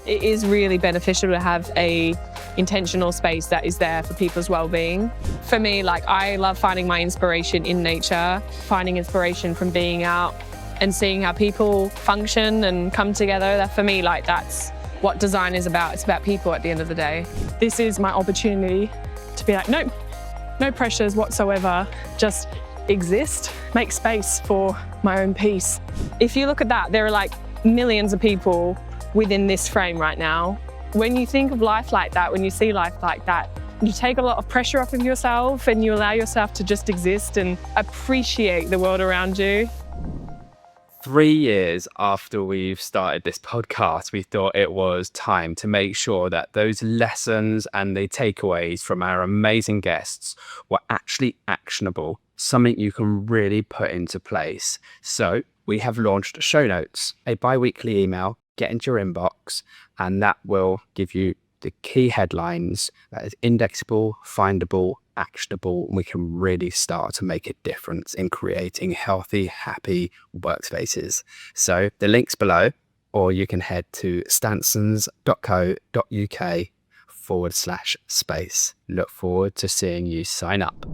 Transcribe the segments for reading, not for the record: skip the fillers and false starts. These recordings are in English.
it is really beneficial to have a intentional space that is there for people's well-being. For me, like, I love finding my inspiration in nature, finding inspiration from being out and seeing how people function and come together. That, for me, like, that's what design is about. It's about people at the end of the day. This is my opportunity to be like, nope, no pressures whatsoever, just exist, make space for my own peace. If you look at that, there are like millions of people within this frame right now. When you think of life like that, when you see life like that, you take a lot of pressure off of yourself and you allow yourself to just exist and appreciate the world around you. 3 years after we've started this podcast, we thought it was time to make sure that those lessons and the takeaways from our amazing guests were actually actionable, something you can really put into place. So we have launched show notes, a bi-weekly email, get into your inbox, and that will give you the key headlines that is indexable, findable, actionable, and we can really start to make a difference in creating healthy, happy workspaces. So the link's below, or you can head to stansons.co.uk/space. Look forward to seeing you sign up.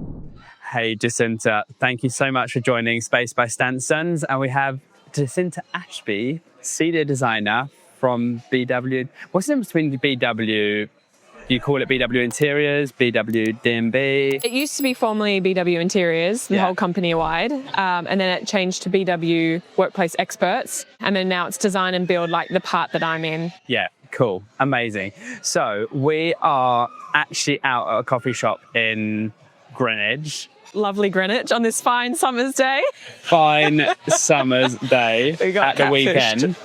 Hey, Jacinta, thank you so much for joining Space by Stansons. And we have Jacinta Ashby, senior designer from BW. What's the difference between the BW? Do you call it BW Interiors, BW D&B? It used to be formerly BW Interiors, the whole company-wide, and then it changed to BW Workplace Experts, and then now it's design and build, like the part that I'm in. Yeah, cool, amazing. So we are actually out at a coffee shop in Greenwich. Lovely Greenwich on this fine summer's day. Fine summer's day at the weekend.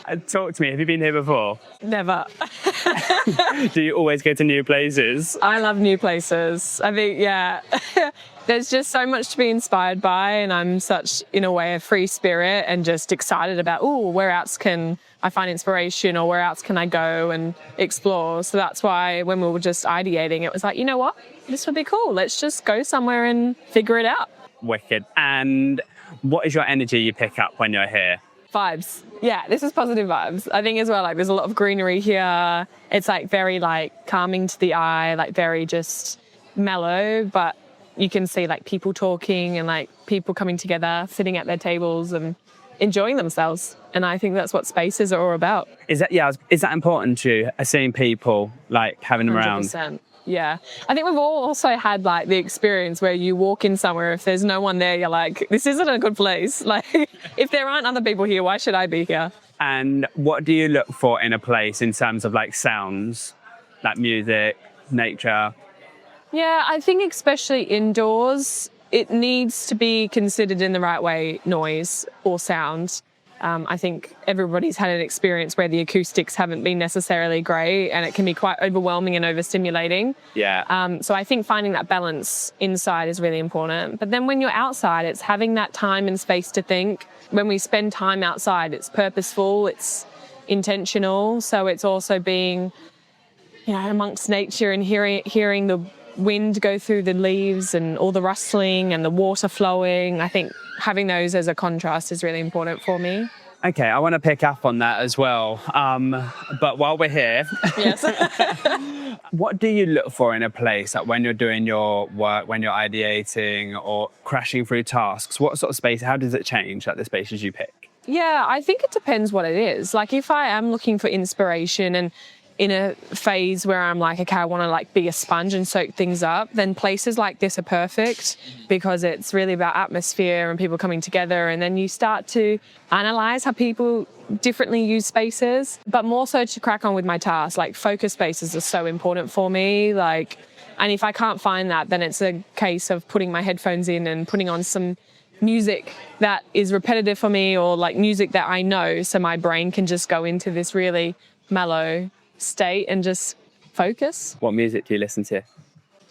And talk to me, have you been here before? Never. Do you always go to new places? I love new places. I think, yeah, there's just so much to be inspired by, and I'm such, in a way, a free spirit and just excited about, oh, where else can I find inspiration, or where else can I go and explore? So that's why when we were just ideating, it was like, you know what? This would be cool. Let's just go somewhere and figure it out. Wicked. And what is your energy you pick up when you're here? Vibes. Yeah, this is positive vibes. I think as well, like, there's a lot of greenery here. It's like very like calming to the eye, like very just mellow, but you can see like people talking and like people coming together, sitting at their tables and enjoying themselves. And I think that's what spaces are all about. Is that important to you, seeing people, like having them 100%. around? Yeah. I think we've all also had like the experience where you walk in somewhere, if there's no one there, you're like, this isn't a good place. Like, if there aren't other people here, why should I be here? And what do you look for in a place in terms of like sounds, like music, nature? Yeah, I think especially indoors, it needs to be considered in the right way, noise or sound. I think everybody's had an experience where the acoustics haven't been necessarily great, and it can be quite overwhelming and overstimulating. Yeah. So I think finding that balance inside is really important. But then when you're outside, it's having that time and space to think. When we spend time outside, it's purposeful, it's intentional. So it's also being, you know, amongst nature and hearing the wind go through the leaves and all the rustling and the water flowing. I think having those as a contrast is really important for me. Okay, I want to pick up on that as well. But while we're here, yes. What do you look for in a place, like when you're doing your work, when you're ideating or crashing through tasks? What sort of space, how does it change, like the spaces you pick? Yeah, I think it depends what it is. Like, if I am looking for inspiration and in a phase where I'm like, okay, I want to like be a sponge and soak things up, then places like this are perfect, because it's really about atmosphere and people coming together. And then you start to analyze how people differently use spaces, but more so to crack on with my task. Like, focus spaces are so important for me. Like, and if I can't find that, then it's a case of putting my headphones in and putting on some music that is repetitive for me, or like music that I know, so my brain can just go into this really mellow state and just focus. What music do you listen to?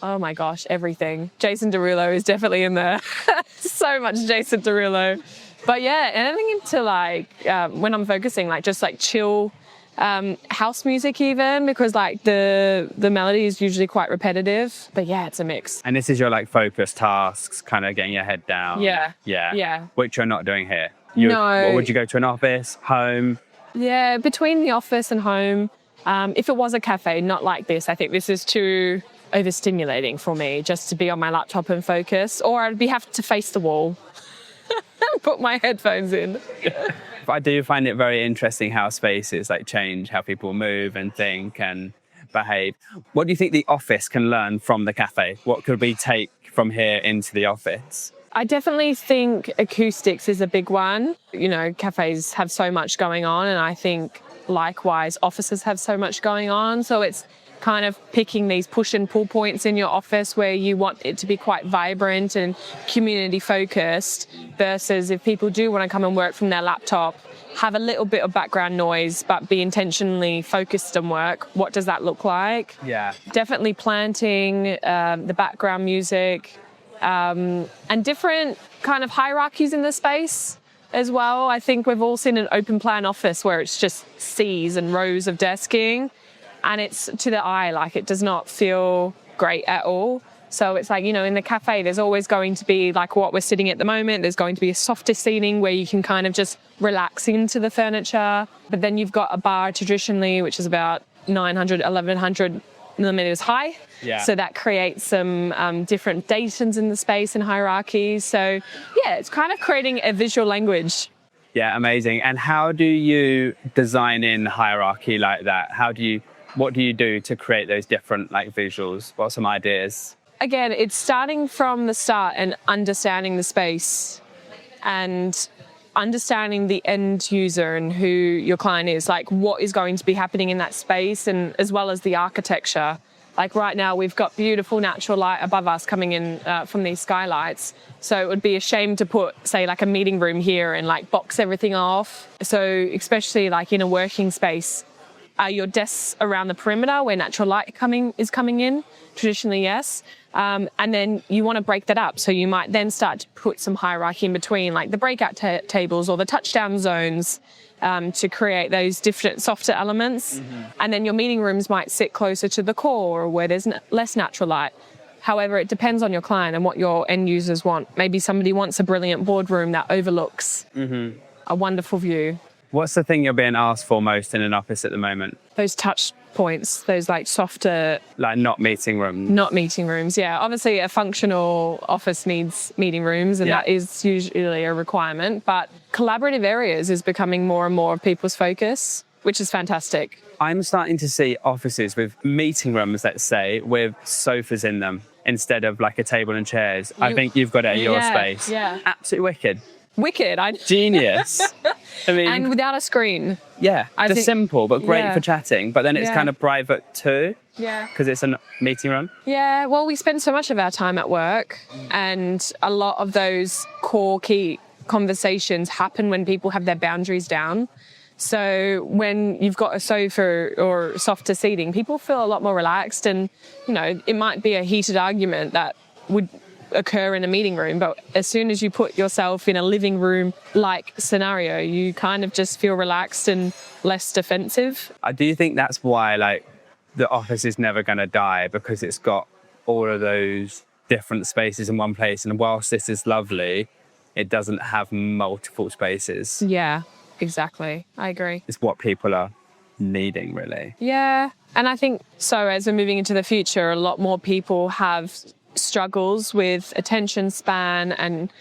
Oh my gosh, everything. Jason Derulo is definitely in there. So much Jason Derulo. But yeah, anything into like, when I'm focusing, like just like chill house music even, because like the melody is usually quite repetitive. But yeah, it's a mix. And this is your like focus tasks, kind of getting your head down. Yeah. Yeah. Yeah. Which you're not doing here. No. What, would you go to an office, home? Yeah, between the office and home. If it was a cafe, not like this, I think this is too overstimulating for me just to be on my laptop and focus, or I'd have to face the wall and put my headphones in. I do find it very interesting how spaces like change, how people move and think and behave. What do you think the office can learn from the cafe? What could we take from here into the office? I definitely think acoustics is a big one. You know, cafes have so much going on, and I think likewise offices have so much going on. So it's kind of picking these push and pull points in your office where you want it to be quite vibrant and community focused, versus if people do want to come and work from their laptop, have a little bit of background noise but be intentionally focused on work. What does that look like? Yeah. Definitely planting the background music, and different kind of hierarchies in the space as well. I think we've all seen an open plan office where it's just C's and rows of desking, and it's to the eye, like it does not feel great at all. So it's like, you know, in the cafe, there's always going to be like what we're sitting at the moment. There's going to be a softer seating where you can kind of just relax into the furniture. But then you've got a bar traditionally, which is about 900, 1100 millimeters high. Yeah. So that creates some different datums in the space and hierarchies. So yeah, it's kind of creating a visual language. Yeah, amazing. And how do you design in hierarchy like that? What do you do to create those different like visuals? What are some ideas? Again, it's starting from the start and understanding the space and understanding the end user and who your client is, like what is going to be happening in that space, and as well as the architecture. Like right now, we've got beautiful natural light above us coming in from these skylights. So it would be a shame to put, say, like a meeting room here and like box everything off. So especially like in a working space, your desks around the perimeter where natural light is coming in? Traditionally, yes. And then you want to break that up. So you might then start to put some hierarchy in between, like the breakout tables or the touchdown zones, to create those different softer elements. Mm-hmm. And then your meeting rooms might sit closer to the core or where there's less natural light. However, it depends on your client and what your end users want. Maybe somebody wants a brilliant boardroom that overlooks a wonderful view. What's the thing you're being asked for most in an office at the moment? Those touch points, those like softer... Like not meeting rooms? Not meeting rooms, yeah. Obviously, a functional office needs meeting rooms, and that is usually a requirement. But collaborative areas is becoming more and more of people's focus, which is fantastic. I'm starting to see offices with meeting rooms, let's say, with sofas in them instead of like a table and chairs. I think you've got it at your space. Yeah. Absolutely wicked. Wicked. Genius. I mean, and without a screen. Yeah, just simple, but great for chatting. But then it's kind of private too. Yeah. Because it's a meeting room. Yeah, well, we spend so much of our time at work, and a lot of those core key conversations happen when people have their boundaries down. So when you've got a sofa or softer seating, people feel a lot more relaxed, and, you know, it might be a heated argument that would occur in a meeting room, but as soon as you put yourself in a living room like scenario, you kind of just feel relaxed and less defensive. I do think that's why like the office is never going to die, because it's got all of those different spaces in one place, and whilst this is lovely, it doesn't have multiple spaces. Yeah, exactly. I agree. It's what people are needing, really. Yeah, and I think so as we're moving into the future, a lot more people have struggles with attention span and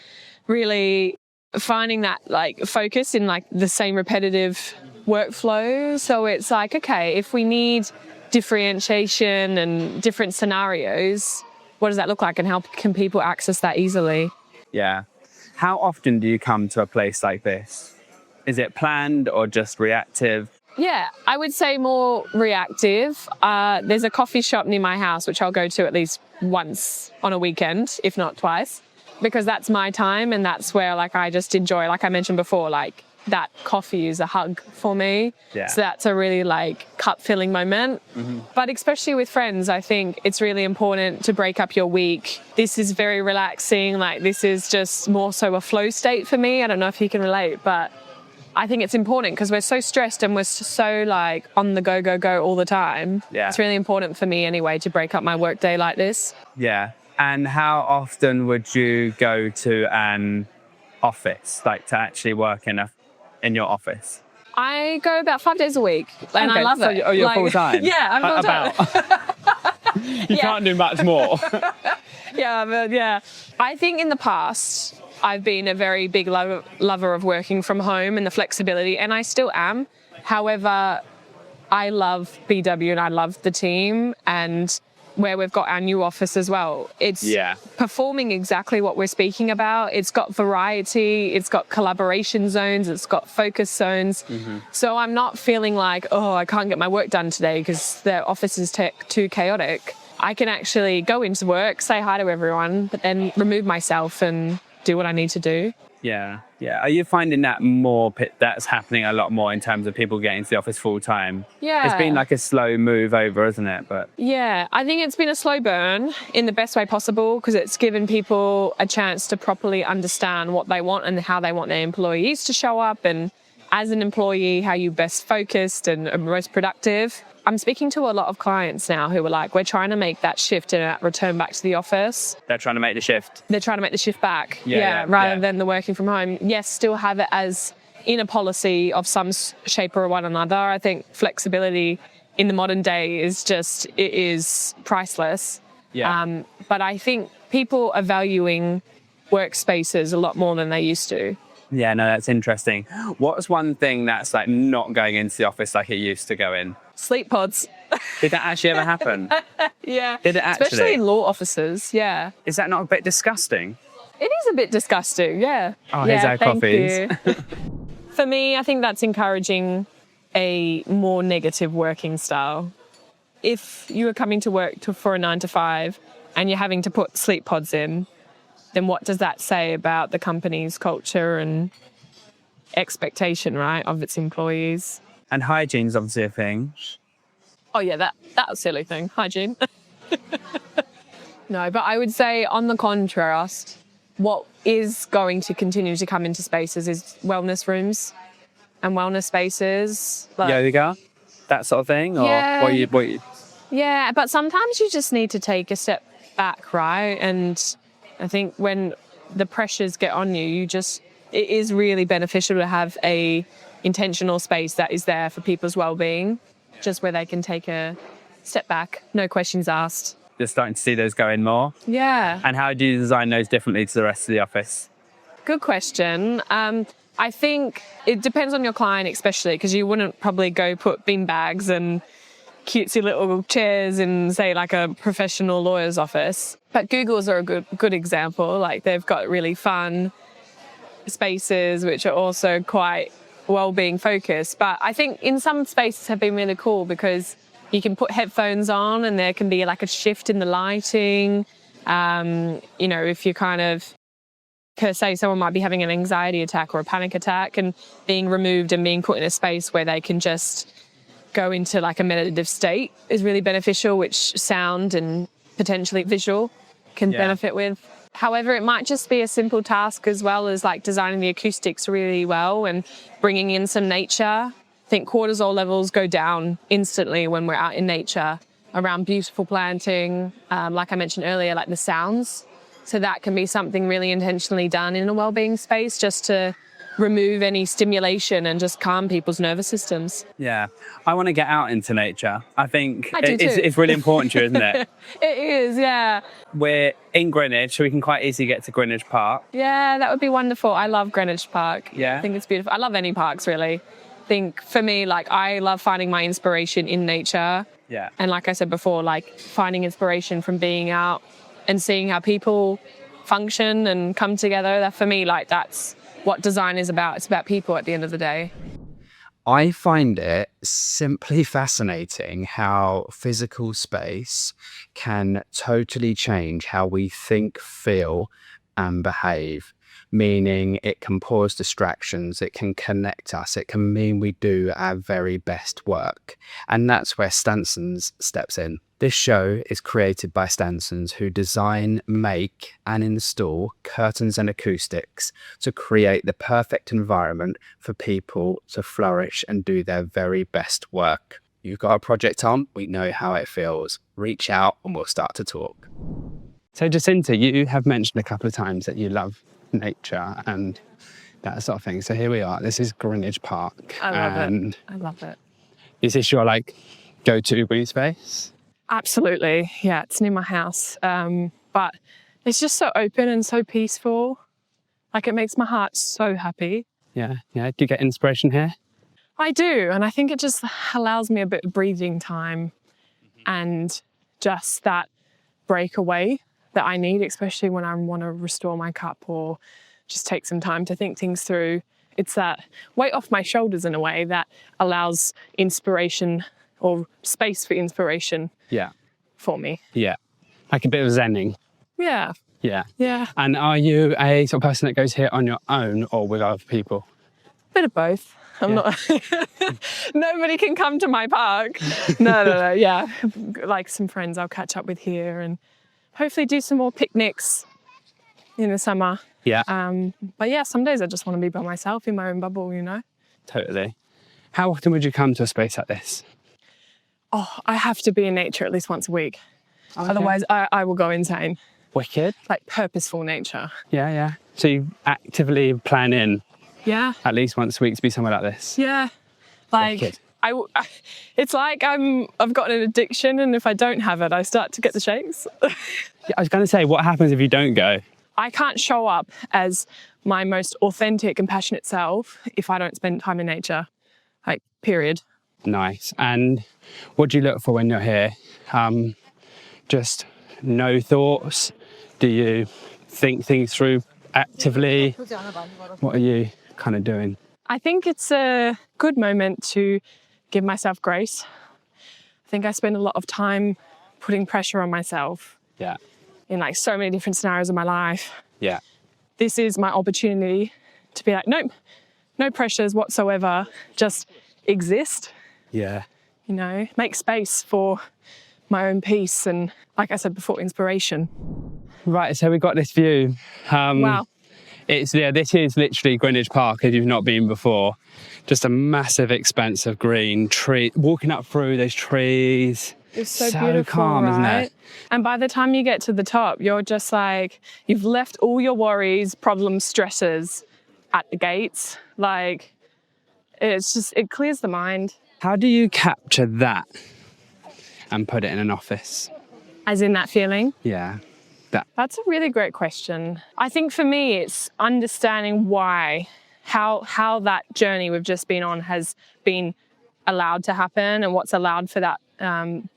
really finding that like focus in like the same repetitive workflow. So it's like, okay, if we need differentiation and different scenarios, what does that look like, and how can people access that easily? Yeah. How often do you come to a place like this? Is it planned or just reactive? Yeah, I would say more reactive. There's a coffee shop near my house, which I'll go to at least once on a weekend, if not twice, because that's my time, and that's where like I just enjoy, like I mentioned before, like that coffee is a hug for me. Yeah. So that's a really like cup-filling moment. Mm-hmm. But especially with friends, I think it's really important to break up your week. This is very relaxing. Like this is just more so a flow state for me. I don't know if you can relate, but I think it's important because we're so stressed and we're so like on the go all the time. Yeah. It's really important for me anyway to break up my work day like this. Yeah. And how often would you go to an office, like to actually work in your office? I go about 5 days a week, and I love it. Oh, you're full time? Yeah, I'm full time. You can't do much more. Yeah. I think in the past, I've been a very big lover of working from home and the flexibility, and I still am. However, I love BW and I love the team, and where we've got our new office as well. It's performing exactly what we're speaking about. It's got variety, it's got collaboration zones, it's got focus zones. So I'm not feeling like, oh, I can't get my work done today because the office is too chaotic. I can actually go into work, say hi to everyone, but then remove myself and do what I need to do. Yeah. Are you finding that that's happening a lot more in terms of people getting to the office full time? Yeah. It's been like a slow move over, isn't it? But yeah, I think it's been a slow burn in the best way possible, because it's given people a chance to properly understand what they want and how they want their employees to show up, and as an employee, how you best focused and most productive. I'm speaking to a lot of clients now who are like, we're trying to make that shift and return back to the office. they're trying to make the shift. They're trying to make the shift back, rather than the working from home. Yes, still have it as in a policy of some shape or one another. I think flexibility in the modern day is priceless. Yeah. But I think people are valuing workspaces a lot more than they used to. Yeah, no, that's interesting. What's one thing that's like not going into the office like it used to go in? Sleep pods. Did that actually ever happen? Yeah. Did it actually? Especially in law offices, yeah. Is that not a bit disgusting? It is a bit disgusting, yeah. Oh, here's our thank coffees. you. For me, I think that's encouraging a more negative working style. If you are coming to work for a 9 to 5 and you're having to put sleep pods in, then what does that say about the company's culture and expectation, right, of its employees? And hygiene's obviously a thing. Oh, yeah, that was a silly thing, hygiene. No, but I would say on the contrast, what is going to continue to come into spaces is wellness rooms and wellness spaces. Like, yoga, that sort of thing? Or Yeah. what you... Yeah, but sometimes you just need to take a step back, right? And I think when the pressures get on you, it is really beneficial to have a intentional space that is there for people's well-being, just where they can take a step back, no questions asked. You're starting to see those go in more? Yeah. And how do you design those differently to the rest of the office? Good question. I think it depends on your client, especially, because you wouldn't probably go put bean bags and cutesy little chairs in, say, like a professional lawyer's office. But Google's are a good example. Like, they've got really fun spaces which are also quite well-being focused. But I think in some spaces have been really cool because you can put headphones on and there can be like a shift in the lighting. If you kind of, say someone might be having an anxiety attack or a panic attack, and being removed and being put in a space where they can just go into like a meditative state is really beneficial, which sound and potentially visual can benefit with. However, it might just be a simple task as well as like designing the acoustics really well and bringing in some nature. I think cortisol levels go down instantly when we're out in nature around beautiful planting, like I mentioned earlier, like the sounds. So that can be something really intentionally done in a wellbeing space, just to remove any stimulation and just calm people's nervous systems. Yeah, I want to get out into nature. I think I do too. It's really important to you, isn't it? It is, yeah. We're in Greenwich, so we can quite easily get to Greenwich Park. Yeah, that would be wonderful. I love Greenwich Park. Yeah. I think it's beautiful. I love any parks, really. I think for me, like, I love finding my inspiration in nature. Yeah. And like I said before, like finding inspiration from being out and seeing how people function and come together. That for me, like, that's what design is about. It's about people at the end of the day. I find it simply fascinating how physical space can totally change how we think, feel, and behave. Meaning it can pause distractions, it can connect us, it can mean we do our very best work. And that's where Stansons steps in. This show is created by Stansons, who design, make, and install curtains and acoustics to create the perfect environment for people to flourish and do their very best work. You've got a project on, we know how it feels. Reach out and we'll start to talk. So Jacinta, you have mentioned a couple of times that you love nature and that sort of thing. So here we are. This is Greenwich Park. I love and it. I love it. Is this your like go-to green space? Absolutely. Yeah, it's near my house. But it's just so open and so peaceful. Like, it makes my heart so happy. Yeah. Do you get inspiration here? I do. And I think it just allows me a bit of breathing time and just that breakaway that I need, especially when I want to restore my cup or just take some time to think things through. It's that weight off my shoulders in a way that allows inspiration or space for inspiration for me. Yeah. Like a bit of zenning. Yeah. Yeah. And are you a sort of person that goes here on your own or with other people? Bit of both. I'm not. Nobody can come to my park. No. Yeah, like some friends I'll catch up with here, and hopefully do some more picnics in the summer. Yeah. But yeah, some days I just want to be by myself in my own bubble, you know. Totally. How often would you come to a space like this? Oh, I have to be in nature at least once a week. Okay. Otherwise, I will go insane. Wicked. Like purposeful nature. Yeah. So you actively plan in. Yeah. At least once a week to be somewhere like this. Yeah. Like it's like I've got an addiction, and if I don't have it, I start to get the shakes. Yeah, I was going to say, what happens if you don't go? I can't show up as my most authentic and passionate self if I don't spend time in nature. Like, period. Nice. And what do you look for when you're here? Just no thoughts? Do you think things through actively? What are you kind of doing? I think it's a good moment to give myself grace. I think I spend a lot of time putting pressure on myself. Yeah. In like so many different scenarios of my life. Yeah. This is my opportunity to be like, nope, no pressures whatsoever, just exist. Yeah. You know, make space for my own peace and, like I said before, inspiration. Right, so we've got this view. Wow. This is literally Greenwich Park, if you've not been before. Just a massive expanse of green tree, walking up through those trees. It's so beautiful, calm, right? isn't it? And by the time you get to the top, you're just like, you've left all your worries, problems, stresses at the gates. Like, it clears the mind. How do you capture that and put it in an office? As in that feeling? Yeah. That's a really great question. I think for me, it's understanding how that journey we've just been on has been allowed to happen and what's allowed for that,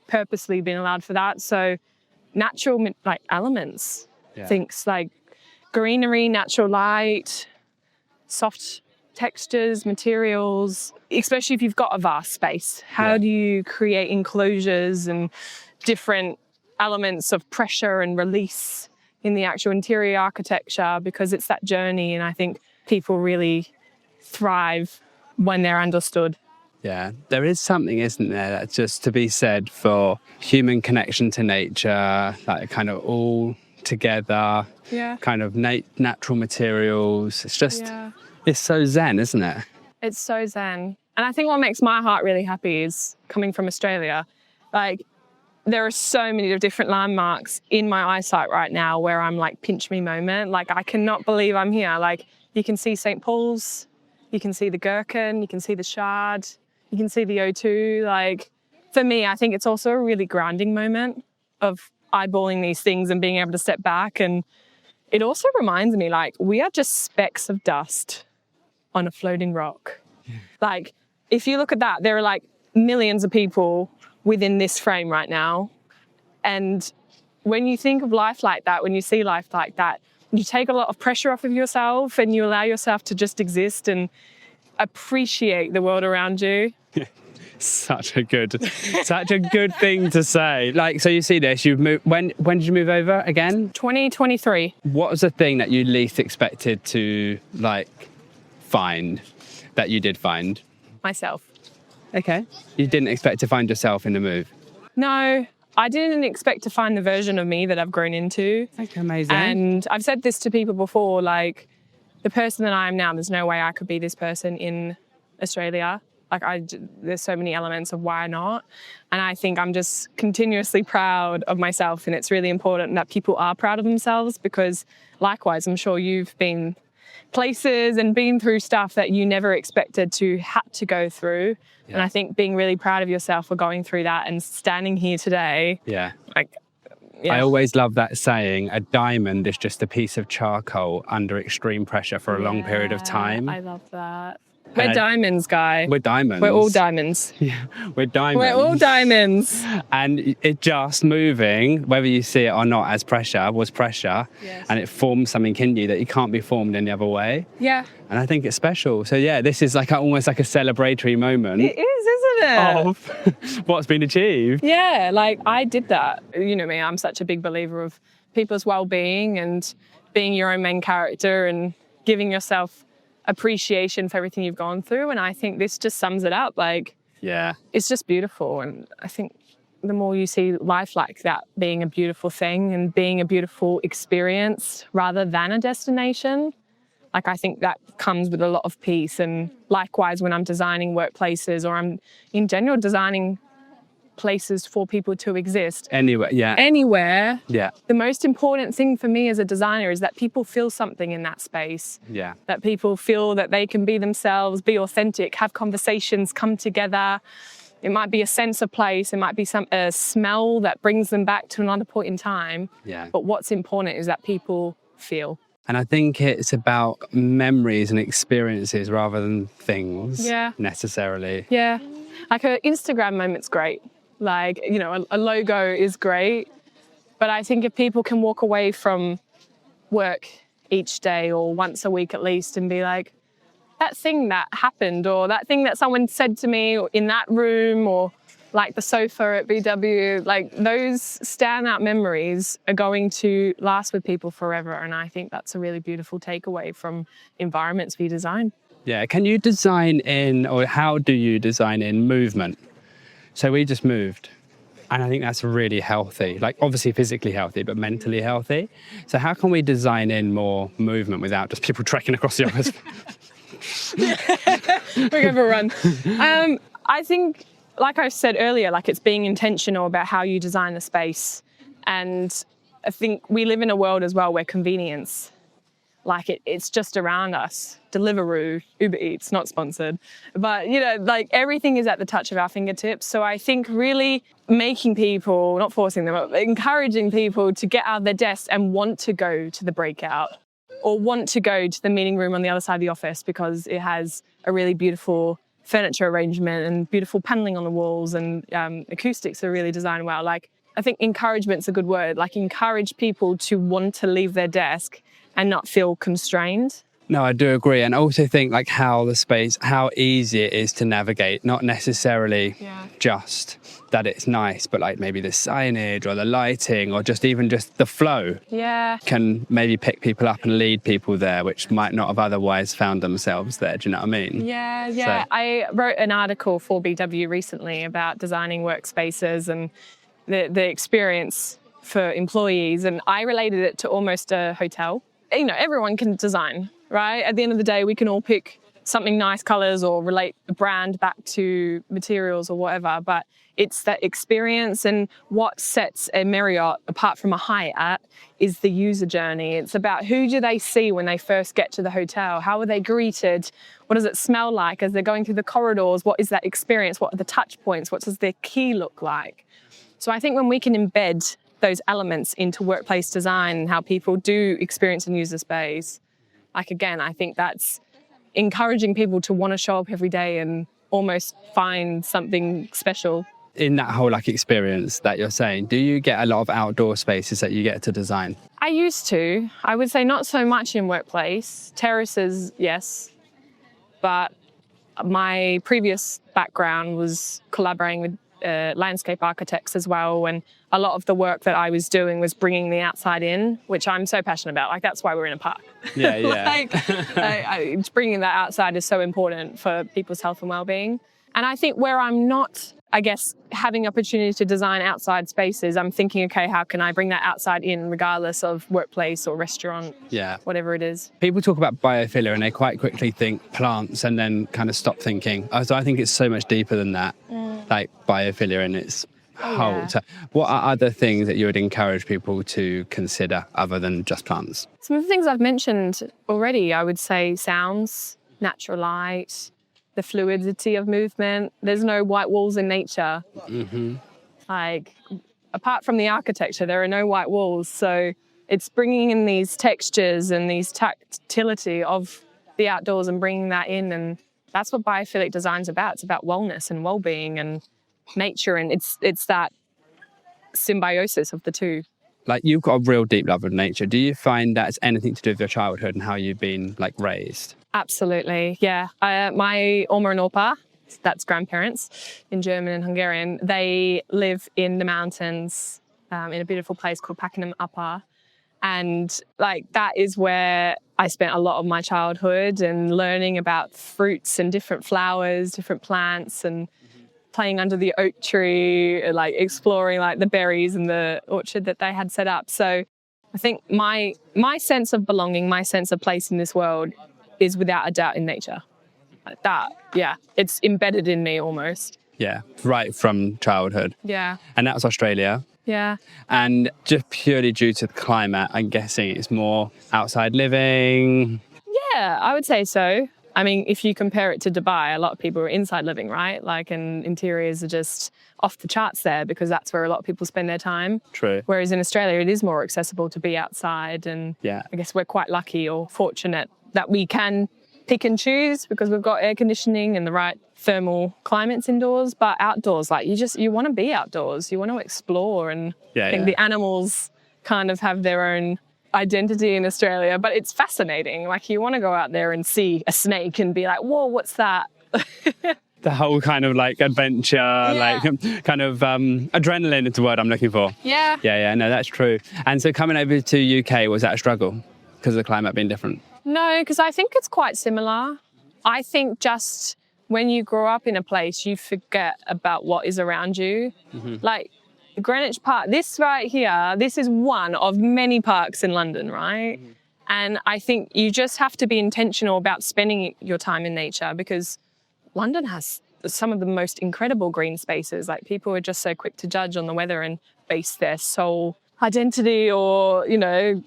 purposely been allowed for that. So natural like elements, things like greenery, natural light, soft textures, materials, especially if you've got a vast space. How do you create enclosures and different elements of pressure and release in the actual interior architecture, because it's that journey, and I think people really thrive when they're understood. Yeah, there is something, isn't there, that's just to be said for human connection to nature, like kind of all together, kind of natural materials. It's just, it's so zen, isn't it? It's so zen. And I think what makes my heart really happy is coming from Australia. Like, there are so many different landmarks in my eyesight right now where I'm like, pinch me moment. Like, I cannot believe I'm here. Like, you can see St. Paul's, you can see the Gherkin, you can see the Shard, you can see the O2. Like, for me, I think it's also a really grounding moment of eyeballing these things and being able to step back. And it also reminds me, like, we are just specks of dust on a floating rock. Like, if you look at that, there are like millions of people within this frame right now. And when you think of life like that, when you see life like that, you take a lot of pressure off of yourself and you allow yourself to just exist and appreciate the world around you. Such a good thing to say. Like, so you see this, you've moved, when did you move over again? 2023. What was the thing that you least expected to like find that you did find? Myself. Okay. You didn't expect to find yourself in the move? No, I didn't expect to find the version of me that I've grown into. Okay, amazing. And I've said this to people before, like, the person that I am now, there's no way I could be this person in Australia. Like, there's so many elements of why not. And I think I'm just continuously proud of myself, and it's really important that people are proud of themselves, because likewise, I'm sure you've been places and been through stuff that you never expected to had to go through. Yeah. And I think being really proud of yourself for going through that and standing here today. Yeah. Like, yeah. I always love that saying, a diamond is just a piece of charcoal under extreme pressure for a long period of time. I love that. We're diamonds, Guy. We're diamonds. We're all diamonds. Yeah, we're diamonds. We're all diamonds. And it just moving, whether you see it or not as pressure, was pressure. Yes. And it forms something in you that it can't be formed any other way. Yeah. And I think it's special. So yeah, this is like almost like a celebratory moment. It is, isn't it? Of what's been achieved. Yeah, like I did that. You know me, I'm such a big believer of people's well-being and being your own main character and giving yourself appreciation for everything you've gone through. And I think this just sums it up. Like, yeah, it's just beautiful. And I think the more you see life like that being a beautiful thing and being a beautiful experience rather than a destination, like I think that comes with a lot of peace. And likewise, when I'm designing workplaces or I'm in general designing places for people to exist. Anywhere. Yeah. The most important thing for me as a designer is that people feel something in that space. Yeah. That people feel that they can be themselves, be authentic, have conversations, come together. It might be a sense of place. It might be a smell that brings them back to another point in time. Yeah. But what's important is that people feel. And I think it's about memories and experiences rather than things necessarily. Yeah. Like an Instagram moment's great. Like, you know, a logo is great. But I think if people can walk away from work each day or once a week at least and be like, that thing that happened or that thing that someone said to me or in that room or like the sofa at BW, like those standout memories are going to last with people forever. And I think that's a really beautiful takeaway from environments we design. Yeah. Can you design in, or how do you design in movement? So we just moved. And I think that's really healthy, like obviously physically healthy, but mentally healthy. So how can we design in more movement without just people trekking across the office? We're going for a run. I think, like I said earlier, like it's being intentional about how you design the space. And I think we live in a world as well where convenience, like it's just around us. Deliveroo, Uber Eats, not sponsored. But, you know, like everything is at the touch of our fingertips. So I think really making people, not forcing them, but encouraging people to get out of their desks and want to go to the breakout or want to go to the meeting room on the other side of the office because it has a really beautiful furniture arrangement and beautiful paneling on the walls and acoustics are really designed well. Like, I think encouragement's a good word. Like, encourage people to want to leave their desk and not feel constrained. No, I do agree. And I also think like how easy it is to navigate, not necessarily just that it's nice, but like maybe the signage or the lighting or just the flow can maybe pick people up and lead people there, which might not have otherwise found themselves there. Do you know what I mean? Yeah. So. I wrote an article for BW recently about designing workspaces and the experience for employees. And I related it to almost a hotel. You know, everyone can design, right? At the end of the day, we can all pick something nice colours or relate a brand back to materials or whatever, but it's that experience. And what sets a Marriott apart from a Hyatt is the user journey. It's about who do they see when they first get to the hotel? How are they greeted? What does it smell like as they're going through the corridors? What is that experience? What are the touch points? What does their key look like? So I think when we can embed those elements into workplace design and how people do experience and use the space, like again, I think that's encouraging people to want to show up every day and almost find something special. In that whole like experience that you're saying, do you get a lot of outdoor spaces that you get to design? I used to. I would say not so much in workplace. Terraces, yes. But my previous background was collaborating with landscape architects as well, and a lot of the work that I was doing was bringing the outside in, which I'm so passionate about. Like, that's why we're in a park. Yeah. Like, bringing that outside is so important for people's health and well-being. And I think where I'm not, I guess, having opportunity to design outside spaces, I'm thinking, okay, how can I bring that outside in regardless of workplace or restaurant, whatever it is. People talk about biophilia and they quite quickly think plants and then kind of stop thinking. So I think it's so much deeper than that, like biophilia, and it's yeah. What are other things that you would encourage people to consider other than just plants? Some of the things I've mentioned already, I would say sounds, natural light, the fluidity of movement. There's no white walls in nature. Like, apart from the architecture, there are no white walls. So it's bringing in these textures and these tactility of the outdoors and bringing that in. And that's what biophilic design's about. It's about wellness and well-being and nature. And it's that symbiosis of the two. Like, you've got a real deep love of nature. Do you find that's anything to do with your childhood and how you've been like raised? Absolutely, yeah. My Oma and Opa, that's grandparents in German and Hungarian, they live in the mountains in a beautiful place called Pakenham Upper. And like that is where I spent a lot of my childhood and learning about fruits and different flowers, different plants, and playing under the oak tree, like exploring like the berries in the orchard that they had set up. So I think my sense of belonging, my sense of place in this world is without a doubt in nature. Like that, yeah, it's embedded in me almost. Yeah, right from childhood. Yeah. And that was Australia. Yeah. And just purely due to the climate, I'm guessing it's more outside living. Yeah, I would say so. I mean, if you compare it to Dubai, a lot of people are inside living, right? Like, and interiors are just off the charts there because that's where a lot of people spend their time. True. Whereas in Australia, it is more accessible to be outside. And yeah, I guess we're quite lucky or fortunate that we can pick and choose because we've got air conditioning and the right thermal climates indoors. But outdoors, like you want to be outdoors. You want to explore. And I think the animals kind of have their own identity in Australia, but it's fascinating. Like, you want to go out there and see a snake and be like, whoa, what's that? The whole kind of like adventure, like kind of adrenaline is the word I'm looking for. Yeah. Yeah, no, that's true. And so coming over to UK, was that a struggle because of the climate being different? No, because I think it's quite similar. I think just when you grow up in a place, you forget about what is around you. Like, Greenwich Park, this right here, this is one of many parks in London, right? And I think you just have to be intentional about spending your time in nature because London has some of the most incredible green spaces. Like, people are just so quick to judge on the weather and base their sole identity or, you know,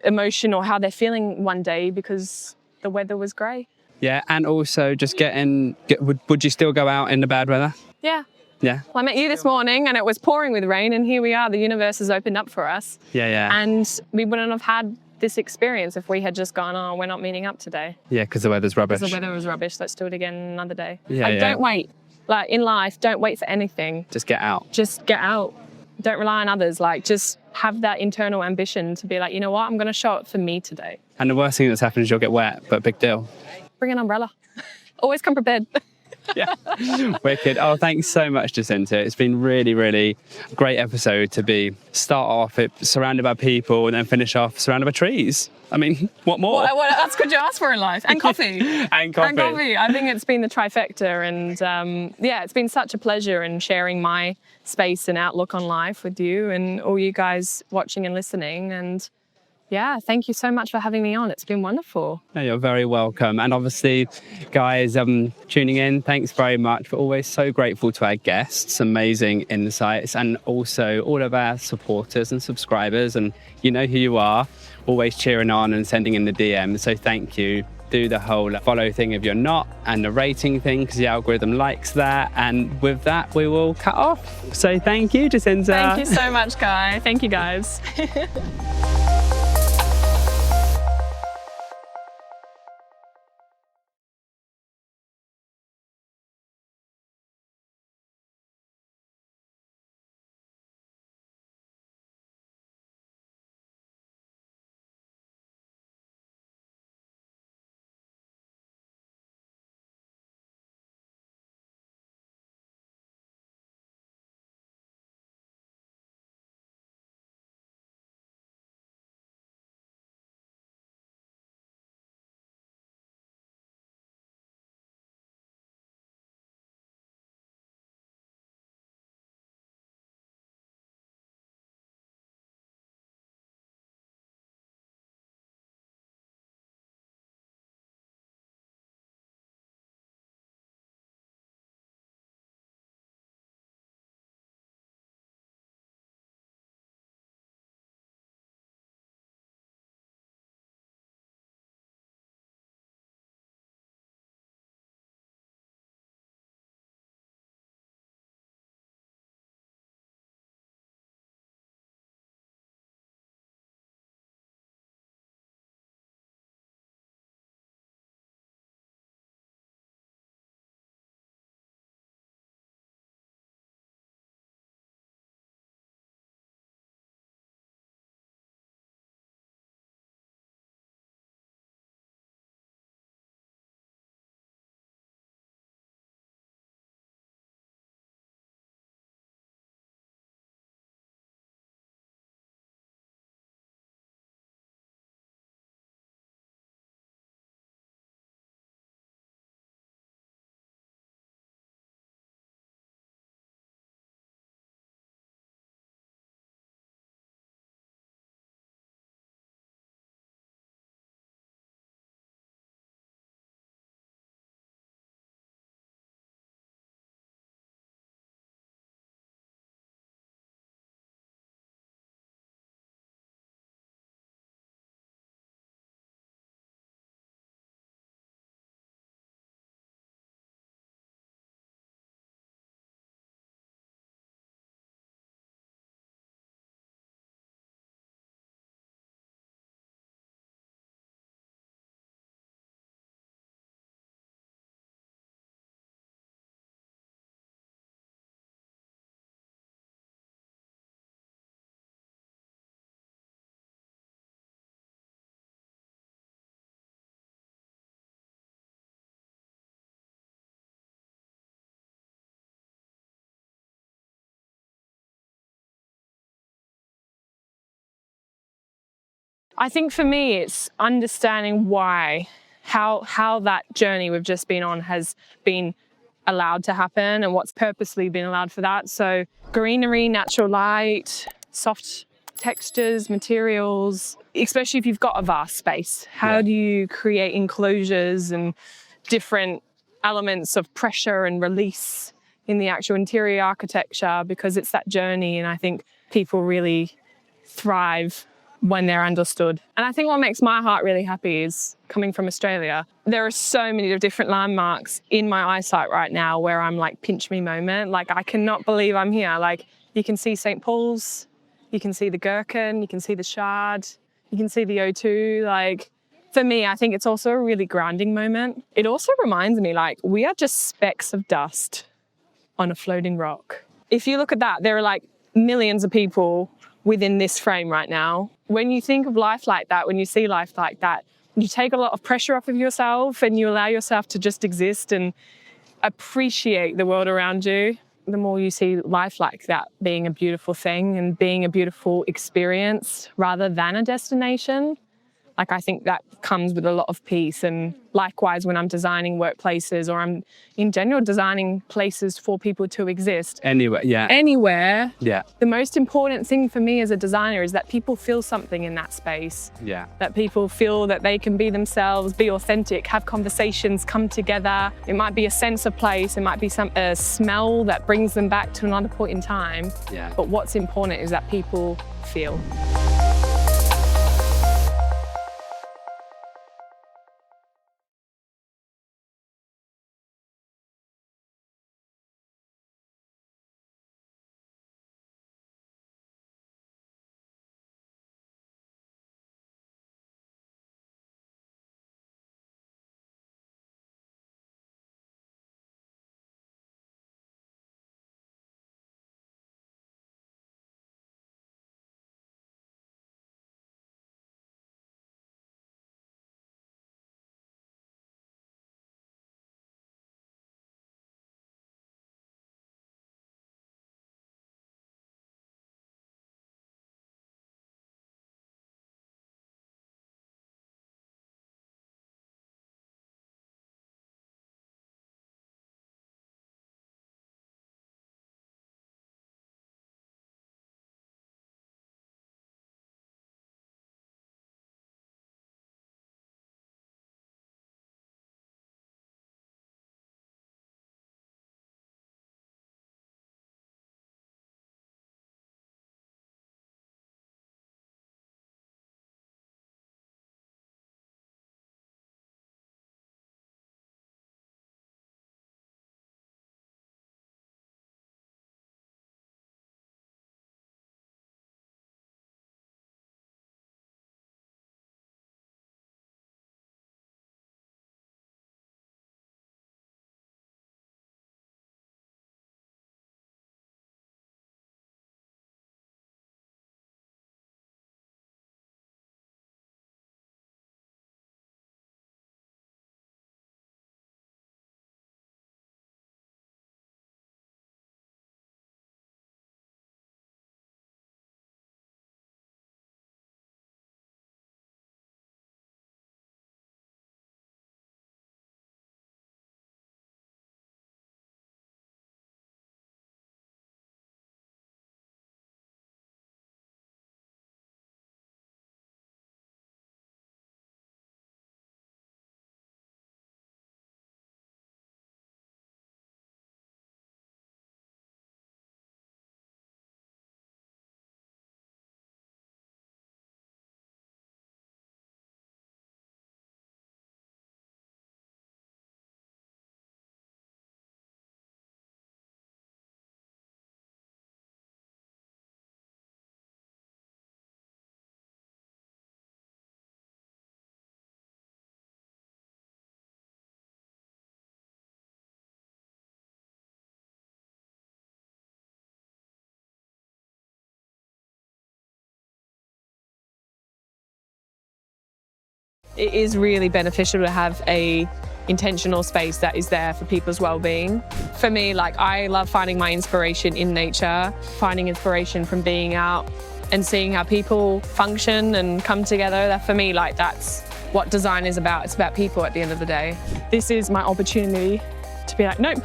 emotion or how they're feeling one day because the weather was grey. Yeah, and also just would you still go out in the bad weather? Yeah. Yeah. Well, I met you this morning and it was pouring with rain and here we are, the universe has opened up for us. Yeah. And we wouldn't have had this experience if we had just gone, oh, we're not meeting up today. Yeah, because the weather's rubbish. Because the weather was rubbish, let's do it again another day. Yeah, Don't wait. Like, in life, don't wait for anything. Just get out. Just get out. Don't rely on others. Like, just have that internal ambition to be like, you know what, I'm going to show up for me today. And the worst thing that's happened is you'll get wet, but big deal. Bring an umbrella. Always come prepared. Yeah. Wicked. Oh, thanks so much, Jacinta. It's been really, really great episode to start off surrounded by people and then finish off surrounded by trees. I mean, what more? What else could you ask for in life? And coffee. And coffee. I think it's been the trifecta. And it's been such a pleasure in sharing my space and outlook on life with you and all you guys watching and listening. And yeah, thank you so much for having me on. It's been wonderful. No, you're very welcome. And obviously, guys, tuning in, thanks very much. We're always so grateful to our guests, amazing insights, and also all of our supporters and subscribers. And you know who you are, always cheering on and sending in the DMs. So thank you. Do the whole follow thing if you're not, and the rating thing because the algorithm likes that. And with that, we will cut off. So thank you, Jacinta. Thank you so much, Guy. Thank you, guys. I think for me, it's understanding how that journey we've just been on has been allowed to happen and what's purposely been allowed for that. So greenery, natural light, soft textures, materials, especially if you've got a vast space. How do you create enclosures and different elements of pressure and release in the actual interior architecture, because it's that journey, and I think people really thrive when they're understood. And I think what makes my heart really happy is coming from Australia. There are so many different landmarks in my eyesight right now where I'm like, pinch me moment. Like, I cannot believe I'm here. Like, you can see St. Paul's, you can see the Gherkin, you can see the Shard, you can see the O2. Like, for me, I think it's also a really grounding moment. It also reminds me, like, we are just specks of dust on a floating rock. If you look at that, there are like millions of people within this frame right now. When you think of life like that, when you see life like that, you take a lot of pressure off of yourself and you allow yourself to just exist and appreciate the world around you. The more you see life like that being a beautiful thing and being a beautiful experience rather than a destination, like, I think that comes with a lot of peace. And likewise, when I'm designing workplaces or I'm in general designing places for people to exist. Anywhere. The most important thing for me as a designer is that people feel something in that space. Yeah. That people feel that they can be themselves, be authentic, have conversations, come together. It might be a sense of place. It might be a smell that brings them back to another point in time. Yeah. But what's important is that people feel. It is really beneficial to have a intentional space that is there for people's well-being. For me, like, I love finding my inspiration in nature, finding inspiration from being out and seeing how people function and come together. That for me, like, that's what design is about. It's about people at the end of the day. This is my opportunity to be like, nope,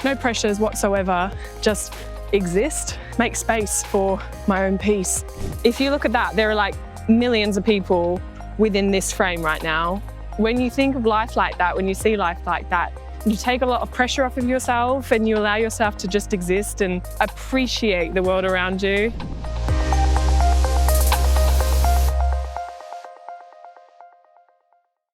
no pressures whatsoever, just exist, make space for my own peace. If you look at that, there are like millions of people within this frame right now. When you think of life like that, when you see life like that, you take a lot of pressure off of yourself and you allow yourself to just exist and appreciate the world around you.